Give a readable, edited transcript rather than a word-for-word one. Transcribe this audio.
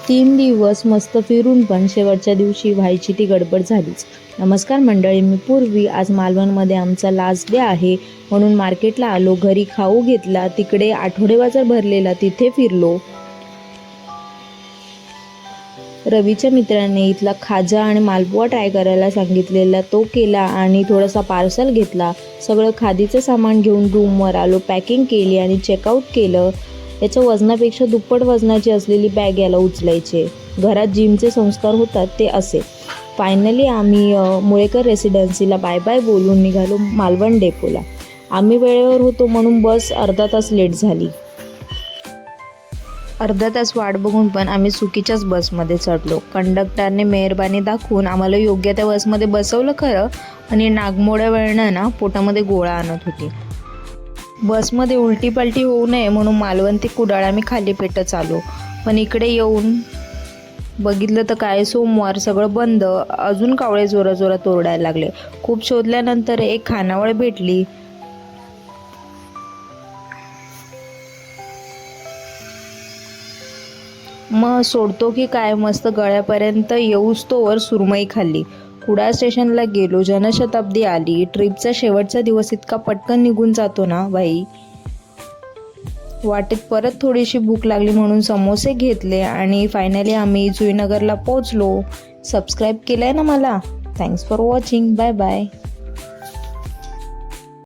3 दिवस मस्त फिरून पण शेवटच्या दिवशी व्हायची ती गडबड झालीच। नमस्कार मंडळी, मी पूर्वी। आज मालवणमध्ये आमचा लास्ट डे आहे म्हणून मार्केटला आलो। घरी खाऊ घेतला, तिकडे आठवडे बाजार भरलेला तिथे फिरलो। रवीच्या मित्राने इथला खाजा आणि मालपुआ ट्राय करायला सांगितलेला, तो केला आणि थोडासा पार्सल घेतला। सगळं खादीचं सामान घेऊन रूमवर आलो, पॅकिंग केली आणि चेकआउट केलं। याच्या वजनापेक्षा दुप्पट वजनाची असलेली बॅग याला उचलायचे। घरात जिमचे संस्कार होतात ते असे। फायनली आम्ही मुळेकर रेसिडेन्सीला बाय बाय बोलून निघालो मालवण डेपोला। आम्ही वेळेवर होतो म्हणून बस अर्धा तास लेट झाली। अर्धा तास वाट बघून पण आम्ही चुकीच्याच बसमध्ये चढलो। कंडक्टरने मेहरबानी दाखवून आम्हाला योग्य त्या बसमध्ये बसवलं खरं, आणि नागमोड्या वेळेनं ना पोटामध्ये गोळा आणत होती। बसमध्ये उलटी पलटी होऊ नये म्हणून मालवण ते कुडाळ आम्ही खाली पेटच आलो, पण इकडे येऊन बघितलं तर काय, सोमवार, सगळं बंद। अजून कावळे जोरा जोरात ओरडायला लागले। खूप शोधल्यानंतर एक खानावळ भेटली। मग सोडतो की काय, मस्त गळ्यापर्यंत येऊस तोवर सुरमई खाल्ली। कुडाळ स्टेशनला गेलो, जनशताब्दी आली। ट्रिपचा शेवटचा दिवस इतका पटकन निघून जातो ना बाई। वाटेत परत थोडीशी भूक लागली म्हणून समोसे घेतले आणि फायनली आम्ही जुईनगरला पोचलो। सबस्क्राईब केलंय ना मला? Thanks for watching, bye bye.